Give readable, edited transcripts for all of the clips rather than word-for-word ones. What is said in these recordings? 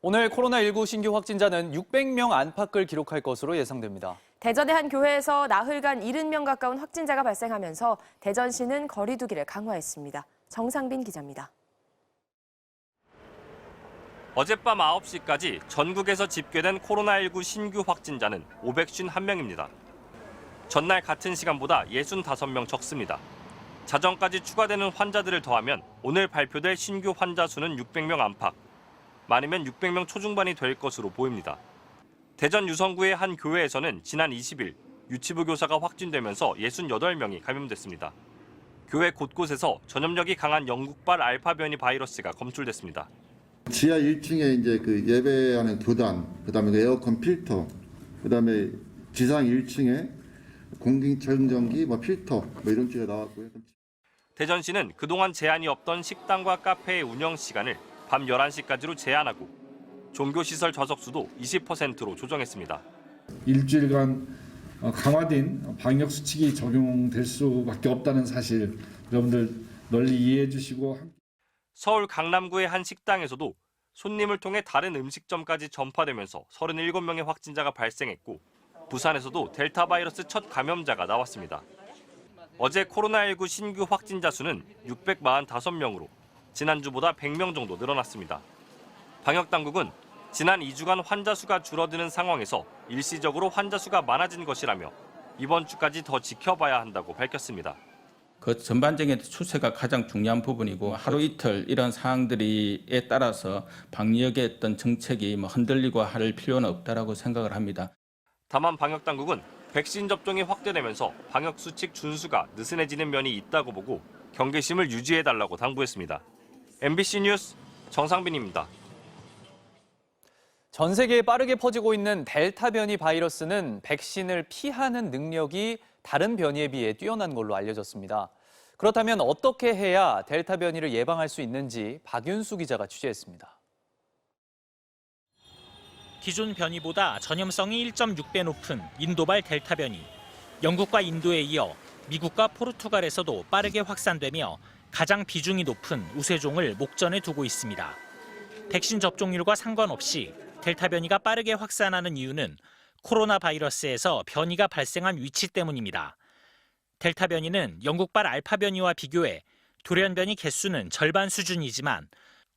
오늘 코로나19 신규 확진자는 600명 안팎을 기록할 것으로 예상됩니다. 대전의 한 교회에서 나흘간 70명 가까운 확진자가 발생하면서 대전시는 거리 두기를 강화했습니다. 정상빈 기자입니다. 어젯밤 9시까지 전국에서 집계된 코로나19 신규 확진자는 551명입니다. 전날 같은 시간보다 65명 적습니다. 자정까지 추가되는 환자들을 더하면 오늘 발표될 신규 환자 수는 600명 안팎, 많으면 600명 초중반이 될 것으로 보입니다. 대전 유성구의 한 교회에서는 지난 20일 유치부 교사가 확진되면서 68명이 감염됐습니다. 교회 곳곳에서 전염력이 강한 영국발 알파 변이 바이러스가 검출됐습니다. 지하 1층에 이제 그 예배하는 교단, 그다음에 에어컨 필터, 그다음에 지상 1층에 공기청정기, 필터 이런 쪽에 나왔고요. 대전시는 그동안 제한이 없던 식당과 카페의 운영 시간을 밤 11시까지로 제한하고 종교시설 좌석수도 20%로 조정했습니다. 일주일간 강화된 방역수칙이 적용될 수밖에 없다는 사실 여러분들 널리 이해해 주시고. 서울 강남구의 한 식당에서도 손님을 통해 다른 음식점까지 전파되면서 37명의 확진자가 발생했고 부산에서도 델타 바이러스 첫 감염자가 나왔습니다. 어제 코로나19 신규 확진자 수는 645명으로 지난주보다 100명 정도 늘어났습니다. 방역당국은 지난 2주간 환자 수가 줄어드는 상황에서 일시적으로 환자 수가 많아진 것이라며 이번 주까지 더 지켜봐야 한다고 밝혔습니다. 그 전반적인 추세가 가장 중요한 부분이고 하루 이틀 이런 상황들에 따라서 방역의 어떤 정책이 흔들리고 할 필요는 없다라고 생각을 합니다. 다만 방역당국은 백신 접종이 확대되면서 방역 수칙 준수가 느슨해지는 면이 있다고 보고 경계심을 유지해달라고 당부했습니다. MBC 뉴스 정상빈입니다. 전 세계에 빠르게 퍼지고 있는 델타 변이 바이러스는 백신을 피하는 능력이 다른 변이에 비해 뛰어난 걸로 알려졌습니다. 그렇다면 어떻게 해야 델타 변이를 예방할 수 있는지 박윤수 기자가 취재했습니다. 기존 변이보다 전염성이 1.6배 높은 인도발 델타 변이. 영국과 인도에 이어 미국과 포르투갈에서도 빠르게 확산되며 가장 비중이 높은 우세종을 목전에 두고 있습니다. 백신 접종률과 상관없이 델타 변이가 빠르게 확산하는 이유는 코로나 바이러스에서 변이가 발생한 위치 때문입니다. 델타 변이는 영국발 알파 변이와 비교해 돌연변이 개수는 절반 수준이지만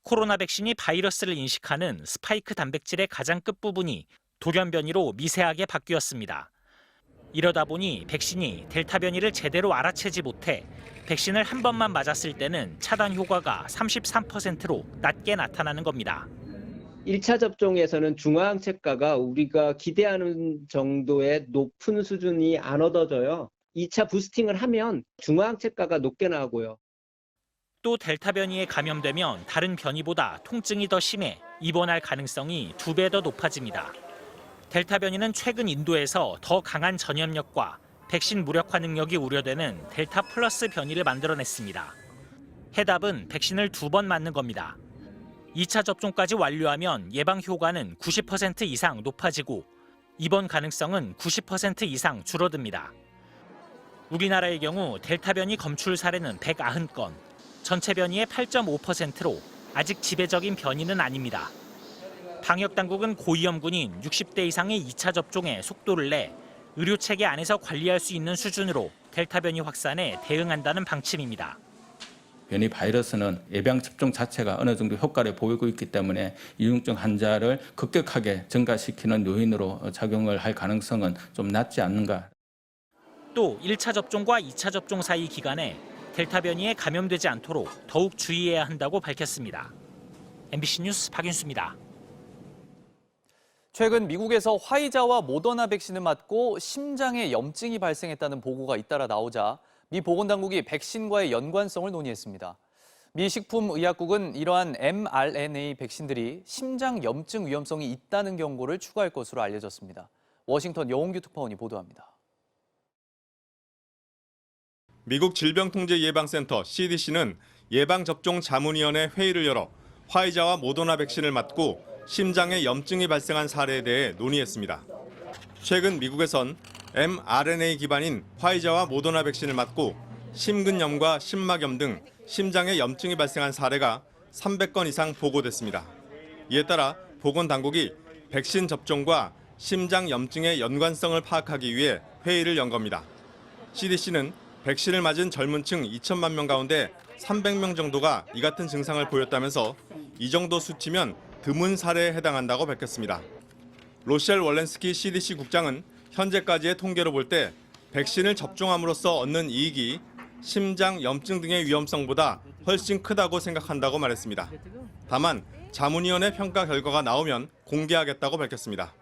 코로나 백신이 바이러스를 인식하는 스파이크 단백질의 가장 끝부분이 돌연변이로 미세하게 바뀌었습니다. 이러다 보니 백신이 델타 변이를 제대로 알아채지 못해 백신을 한 번만 맞았을 때는 차단 효과가 33%로 낮게 나타나는 겁니다. 1차 접종에서는 중화항체가가 우리가 기대하는 정도의 높은 수준이 안 얻어져요. 2차 부스팅을 하면 중화항체가가 높게 나오고요. 또 델타 변이에 감염되면 다른 변이보다 통증이 더 심해 입원할 가능성이 2배 더 높아집니다. 델타 변이는 최근 인도에서 더 강한 전염력과 백신 무력화 능력이 우려되는 델타 플러스 변이를 만들어냈습니다. 해답은 백신을 2번 맞는 겁니다. 2차 접종까지 완료하면 예방 효과는 90% 이상 높아지고 입원 가능성은 90% 이상 줄어듭니다. 우리나라의 경우 델타 변이 검출 사례는 190건, 전체 변이의 8.5%로 아직 지배적인 변이는 아닙니다. 방역당국은 고위험군인 60대 이상의 2차 접종에 속도를 내 의료체계 안에서 관리할 수 있는 수준으로 델타 변이 확산에 대응한다는 방침입니다. 변이 바이러스는 예방 접종 자체가 어느 정도 효과를 보이고 있기 때문에 이중증 환자를 급격하게 증가시키는 요인으로 작용을 할 가능성은 좀 낮지 않는가. 또 1차 접종과 2차 접종 사이 기간에 델타 변이에 감염되지 않도록 더욱 주의해야 한다고 밝혔습니다. MBC 뉴스 박윤수입니다. 최근 미국에서 화이자와 모더나 백신을 맞고 심장에 염증이 발생했다는 보고가 잇따라 나오자 미 보건당국이 백신과의 연관성을 논의했습니다. 미 식품의약국은 이러한 mRNA 백신들이 심장 염증 위험성이 있다는 경고를 추가할 것으로 알려졌습니다. 워싱턴 여홍규 특파원이 보도합니다. 미국 질병통제예방센터 CDC는 예방접종자문위원회 회의를 열어 화이자와 모더나 백신을 맞고 심장에 염증이 발생한 사례에 대해 논의했습니다. 최근 미국에선 mRNA 기반인 화이자와 모더나 백신을 맞고 심근염과 심막염 등 심장에 염증이 발생한 사례가 300건 이상 보고됐습니다. 이에 따라 보건당국이 백신 접종과 심장 염증의 연관성을 파악하기 위해 회의를 연 겁니다. CDC는 백신을 맞은 젊은 층 2천만 명 가운데 300명 정도가 이 같은 증상을 보였다면서 이 정도 수치면 드문 사례에 해당한다고 밝혔습니다. 로셸 월렌스키 CDC 국장은 현재까지의 통계로 볼 때 백신을 접종함으로써 얻는 이익이 심장 염증 등의 위험성보다 훨씬 크다고 생각한다고 말했습니다. 다만 자문위원회 평가 결과가 나오면 공개하겠다고 밝혔습니다.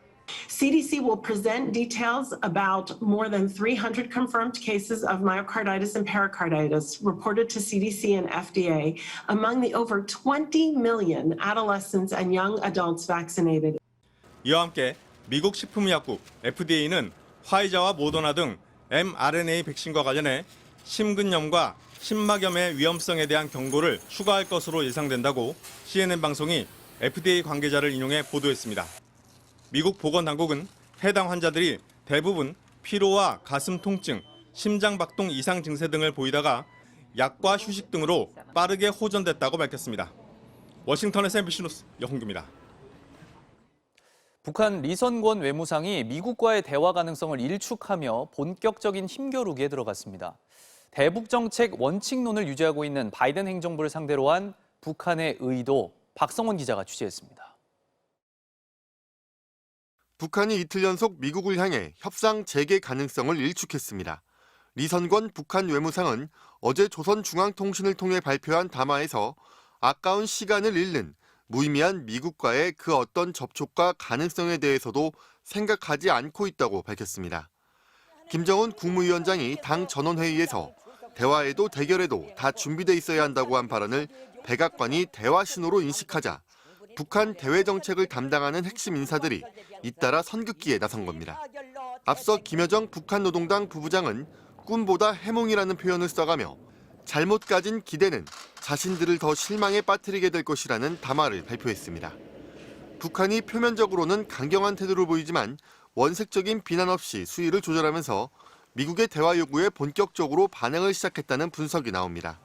CDC will present details about more than 300 confirmed cases of myocarditis and pericarditis reported to CDC and FDA among the over 20 million adolescents and young adults vaccinated. 이와 함께 미국 식품의약국 FDA는 화이자와 모더나 등 mRNA 백신과 관련해 심근염과 심막염의 위험성에 대한 경고를 추가할 것으로 예상된다고 CNN 방송이 FDA 관계자를 인용해 보도했습니다. 미국 보건당국은 해당 환자들이 대부분 피로와 가슴 통증, 심장 박동 이상 증세 등을 보이다가 약과 휴식 등으로 빠르게 호전됐다고 밝혔습니다. 워싱턴에서 MBC 뉴스 여홍규입니다. 북한 리선권 외무상이 미국과의 대화 가능성을 일축하며 본격적인 힘겨루기에 들어갔습니다. 대북 정책 원칙론을 유지하고 있는 바이든 행정부를 상대로 한 북한의 의도, 박성원 기자가 취재했습니다. 북한이 이틀 연속 미국을 향해 협상 재개 가능성을 일축했습니다. 리선권 북한 외무상은 어제 조선중앙통신을 통해 발표한 담화에서 아까운 시간을 잃는 무의미한 미국과의 그 어떤 접촉과 가능성에 대해서도 생각하지 않고 있다고 밝혔습니다. 김정은 국무위원장이 당 전원회의에서 대화에도 대결에도 다 준비돼 있어야 한다고 한 발언을 백악관이 대화 신호로 인식하자 북한 대외 정책을 담당하는 핵심 인사들이 잇따라 선긋기에 나선 겁니다. 앞서 김여정 북한 노동당 부부장은 꿈보다 해몽이라는 표현을 써가며 잘못 가진 기대는 자신들을 더 실망에 빠뜨리게 될 것이라는 담화를 발표했습니다. 북한이 표면적으로는 강경한 태도를 보이지만 원색적인 비난 없이 수위를 조절하면서 미국의 대화 요구에 본격적으로 반응을 시작했다는 분석이 나옵니다.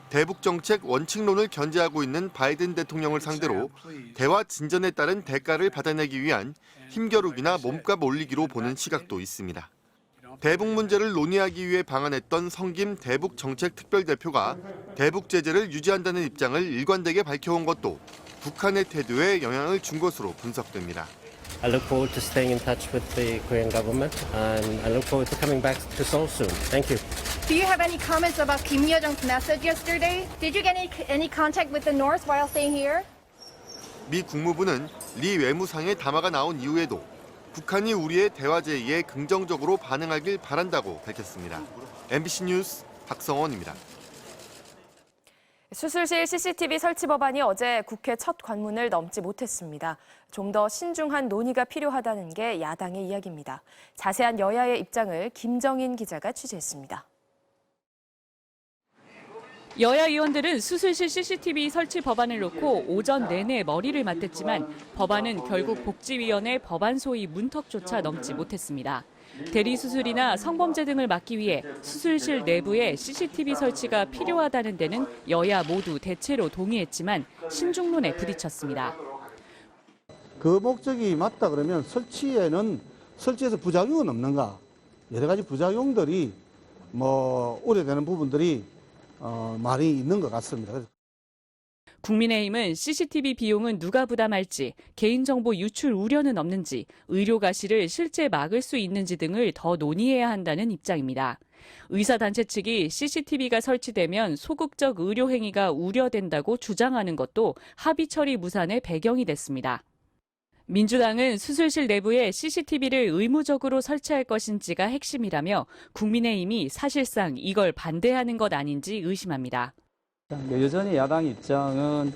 대북 정책 원칙론을 견제하고 있는 바이든 대통령을 상대로 대화 진전에 따른 대가를 받아내기 위한 힘겨루기나 몸값 올리기로 보는 시각도 있습니다. 대북 문제를 논의하기 위해 방한했던 성김 대북 정책 특별대표가 대북 제재를 유지한다는 입장을 일관되게 밝혀온 것도 북한의 태도에 영향을 준 것으로 분석됩니다. I look forward to staying in touch with the Korean government and I look forward to coming back to Seoul soon. Thank you. Do you have any comments about Kim Yo-jong's message yesterday? Did you get any contact with the North while staying here? 미 국무부는 리 외무상의 담화가 나온 이후에도 북한이 우리의 대화 제의에 긍정적으로 반응하길 바란다고 밝혔습니다. MBC 뉴스 박성원입니다. 수술실 CCTV 설치 법안이 어제 국회 첫 관문을 넘지 못했습니다. 좀 더 신중한 논의가 필요하다는 게 야당의 이야기입니다. 자세한 여야의 입장을 김정인 기자가 취재했습니다. 여야 의원들은 수술실 CCTV 설치 법안을 놓고 오전 내내 머리를 맞댔지만 법안은 결국 복지위원회 법안 소위 문턱조차 넘지 못했습니다. 대리수술이나 성범죄 등을 막기 위해 수술실 내부에 CCTV 설치가 필요하다는 데는 여야 모두 대체로 동의했지만 신중론에 부딪혔습니다. 그 목적이 맞다 그러면 설치에서 부작용은 없는가? 여러 가지 부작용들이 우려되는 부분들이 많이 있는 것 같습니다. 국민의힘은 CCTV 비용은 누가 부담할지, 개인정보 유출 우려는 없는지, 의료 가시를 실제 막을 수 있는지 등을 더 논의해야 한다는 입장입니다. 의사단체 측이 CCTV가 설치되면 소극적 의료 행위가 우려된다고 주장하는 것도 합의 처리 무산의 배경이 됐습니다. 민주당은 수술실 내부에 CCTV를 의무적으로 설치할 것인지가 핵심이라며 국민의힘이 사실상 이걸 반대하는 것 아닌지 의심합니다. 여전히 야당 입장은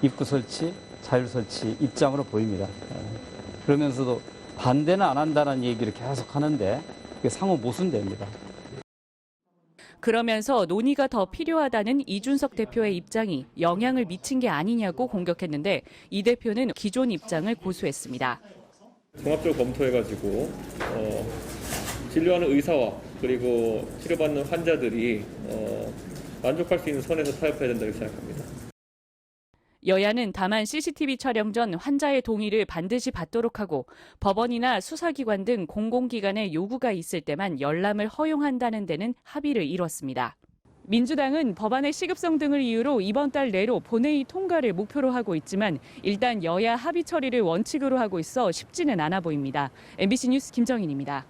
입구 설치, 자율 설치 입장으로 보입니다. 그러면서도 반대는 안 한다는 얘기를 계속 하는데 그게 상호 모순됩니다. 그러면서 논의가 더 필요하다는 이준석 대표의 입장이 영향을 미친 게 아니냐고 공격했는데 이 대표는 기존 입장을 고수했습니다. 종합적으로 검토해가지고 진료하는 의사와 그리고 치료받는 환자들이 만족할 수 있는 선에서 타협해야 된다고 생각합니다. 여야는 다만 CCTV 촬영 전 환자의 동의를 반드시 받도록 하고 법원이나 수사기관 등 공공기관의 요구가 있을 때만 열람을 허용한다는 데는 합의를 이뤘습니다. 민주당은 법안의 시급성 등을 이유로 이번 달 내로 본회의 통과를 목표로 하고 있지만 일단 여야 합의 처리를 원칙으로 하고 있어 쉽지는 않아 보입니다. MBC 뉴스 김정인입니다.